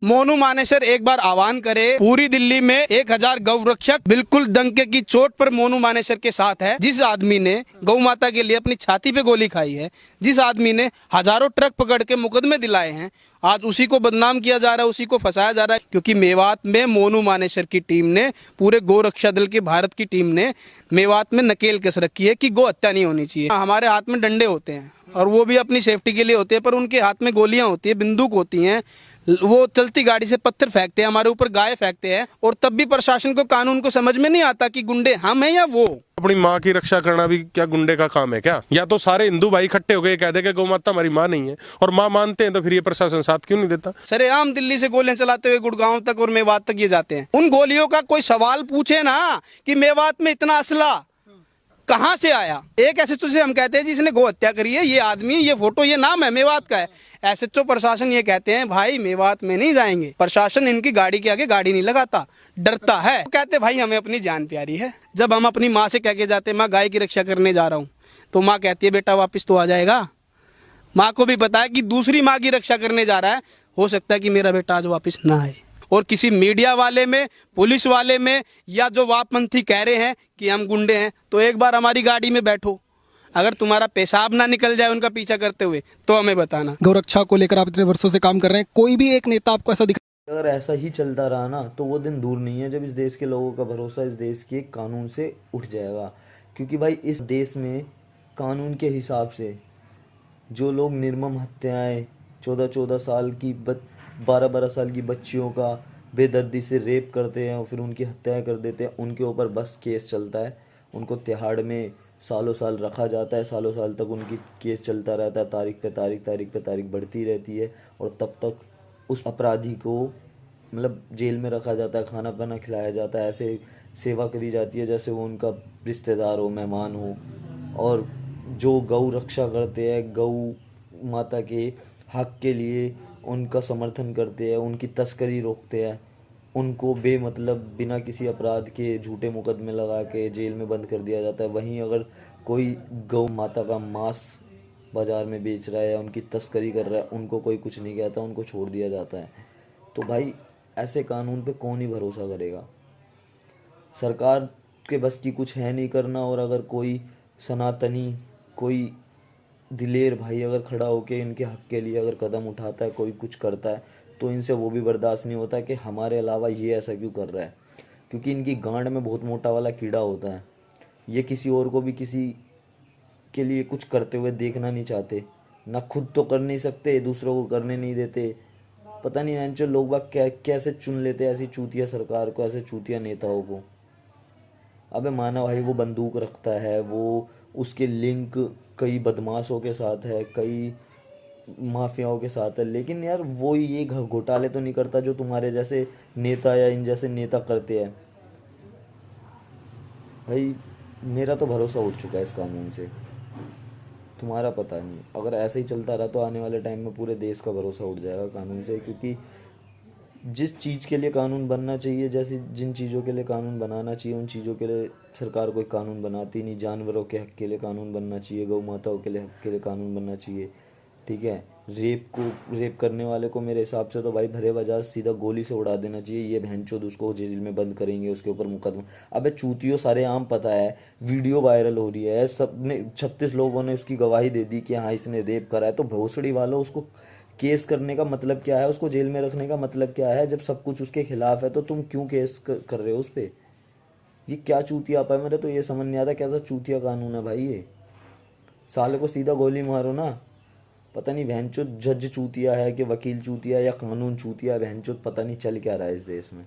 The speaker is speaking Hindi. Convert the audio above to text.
मोनू मानेसर एक बार आह्वान करे, पूरी दिल्ली में 1000 गौ रक्षक बिल्कुल डंके की चोट पर मोनू मानेसर के साथ है। जिस आदमी ने गौ माता के लिए अपनी छाती पे गोली खाई है, जिस आदमी ने हजारों ट्रक पकड़ के मुकदमे दिलाए हैं, आज उसी को बदनाम किया जा रहा है, उसी को फंसाया जा रहा है। क्योंकि मेवात में मोनू मानेसर की टीम ने, पूरे गौ रक्षा दल की भारत की टीम ने मेवात में नकेल कस रखी है कि गौ हत्या नहीं होनी चाहिए। हमारे हाथ में डंडे होते हैं और वो भी अपनी सेफ्टी के लिए होते हैं, पर उनके हाथ में गोलियां होती है, बंदूक होती हैं। वो चलती गाड़ी से पत्थर फेंकते हैं, हमारे ऊपर गाय फेंकते हैं, और तब भी प्रशासन को, कानून को समझ में नहीं आता कि गुंडे हम हैं या वो। अपनी माँ की रक्षा करना भी क्या गुंडे का काम है क्या? या तो सारे हिंदू भाई इकट्ठे हो गए कह दे कि गौ माता हमारी माँ नहीं है, और माँ मानते हैं तो फिर ये प्रशासन साथ क्यों नहीं देता? सरेआम दिल्ली से गोलियां चलाते हुए गुड़गांव तक और मेवात तक ये जाते हैं। उन गोलियों का कोई सवाल पूछे ना कि मेवात में इतना असला कहां से आया। एक एसएचओ से हम कहते हैं जिसने गौ हत्या करी है, ये आदमी, ये फोटो, ये नाम है, मेवात का है। एसएचओ प्रशासन ये कहते हैं भाई मेवात में नहीं जाएंगे। प्रशासन इनकी गाड़ी के आगे गाड़ी नहीं लगाता, डरता है। तो कहते भाई हमें अपनी जान प्यारी है। जब हम अपनी माँ से कह के जाते हैं माँ गाय की रक्षा करने जा रहा हूँ, तो माँ कहती है बेटा वापिस तो आ जाएगा। माँ को भी पता है कि दूसरी माँ की रक्षा करने जा रहा है, हो सकता है कि मेरा बेटा आज वापिस ना आए। और किसी मीडिया वाले में, पुलिस वाले में, या जो वामपंथी कह रहे हैं कि हम गुंडे हैं, तो एक बार हमारी गाड़ी में बैठो। अगर तुम्हारा पेशाब ना निकल जाए उनका पीछा करते हुए तो हमें बताना। गौरक्षा को लेकर आप इतने वर्षों से काम कर रहे हैं, कोई भी एक नेता आपको ऐसा दिख? अगर ऐसा ही चलता रहा ना तो वो दिन दूर नहीं है जब इस देश के लोगों का भरोसा इस देश के कानून से उठ जाएगा। क्योंकि भाई इस देश में कानून के हिसाब से जो लोग निर्मम हत्याएं, 14-14 साल की 12-12 साल की बच्चियों का बेदर्दी से रेप करते हैं और फिर उनकी हत्या कर देते हैं, उनके ऊपर बस केस चलता है। उनको तिहाड़ में सालों साल रखा जाता है, सालों साल तक उनकी केस चलता रहता है, तारीख पे तारीख, तारीख पे तारीख बढ़ती रहती है, और तब तक उस अपराधी को मतलब जेल में रखा जाता है, खाना पाना खिलाया जाता है, ऐसे सेवा करी जाती है जैसे वो उनका रिश्तेदार हो, मेहमान हो। और जो गौ रक्षा करते हैं, गौ माता के हक के लिए उनका समर्थन करते हैं, उनकी तस्करी रोकते हैं, उनको बेमतलब बिना किसी अपराध के झूठे मुकदमे लगा के जेल में बंद कर दिया जाता है। वहीं अगर कोई गौ माता का मांस बाज़ार में बेच रहा है या उनकी तस्करी कर रहा है, उनको कोई कुछ नहीं कहता, उनको छोड़ दिया जाता है। तो भाई ऐसे कानून पे कौन ही भरोसा करेगा? सरकार के बस की कुछ है नहीं करना, और अगर कोई सनातनी, कोई दिलेर भाई अगर खड़ा होके इनके हक के लिए अगर कदम उठाता है, कोई कुछ करता है, तो इनसे वो भी बर्दाश्त नहीं होता कि हमारे अलावा ये ऐसा क्यों कर रहा है। क्योंकि इनकी गांड में बहुत मोटा वाला कीड़ा होता है। ये किसी और को भी किसी के लिए कुछ करते हुए देखना नहीं चाहते, ना खुद तो कर नहीं सकते, दूसरों को करने नहीं देते। पता नहीं एंचर लोग बाग कैसे चुन लेते हैं ऐसी चूतिया सरकार को, ऐसे चूतिया नेताओं को। अबे माना भाई वो बंदूक रखता है, वो उसके लिंक कई बदमाशों के साथ है, कई माफियाओं के साथ है, लेकिन यार वो ये घोटाले तो नहीं करता जो तुम्हारे जैसे नेता या इन जैसे नेता करते हैं। भाई मेरा तो भरोसा उठ चुका है इस कानून से, तुम्हारा पता नहीं। अगर ऐसे ही चलता रहा तो आने वाले टाइम में पूरे देश का भरोसा उठ जाएगा कानून से। क्योंकि जिस चीज़ के लिए कानून बनना चाहिए, जैसे जिन चीज़ों के लिए कानून बनाना चाहिए, उन चीज़ों के लिए सरकार कोई कानून बनाती नहीं। जानवरों के हक़ के लिए कानून बनना चाहिए, गौ माताओं के लिए हक़ के लिए कानून बनना चाहिए, ठीक है। रेप करने वाले को मेरे हिसाब से तो भाई भरे बाजार सीधा गोली से उड़ा देना चाहिए। ये बहनचोद उसको जेल में बंद करेंगे, उसके ऊपर मुकदमा। अबे चूतियों, सारे आम पता है, वीडियो वायरल हो रही है, सबने 36 लोगों ने उसकी गवाही दे दी कि हाँ इसने रेप करा है। तो भोसड़ी वालों, उसको केस करने का मतलब क्या है, उसको जेल में रखने का मतलब क्या है? जब सब कुछ उसके खिलाफ है तो तुम क्यों केस कर रहे हो उस पर? ये क्या चूतिया है? मेरे तो ये समझ नहीं आता कैसा चूतिया कानून है भाई ये। साले को सीधा गोली मारो ना। पता नहीं बहनचोद जज चूतिया है कि वकील चूतिया या कानून चूतिया है, बहनचोद पता नहीं चल क्या रहा है इस देश में।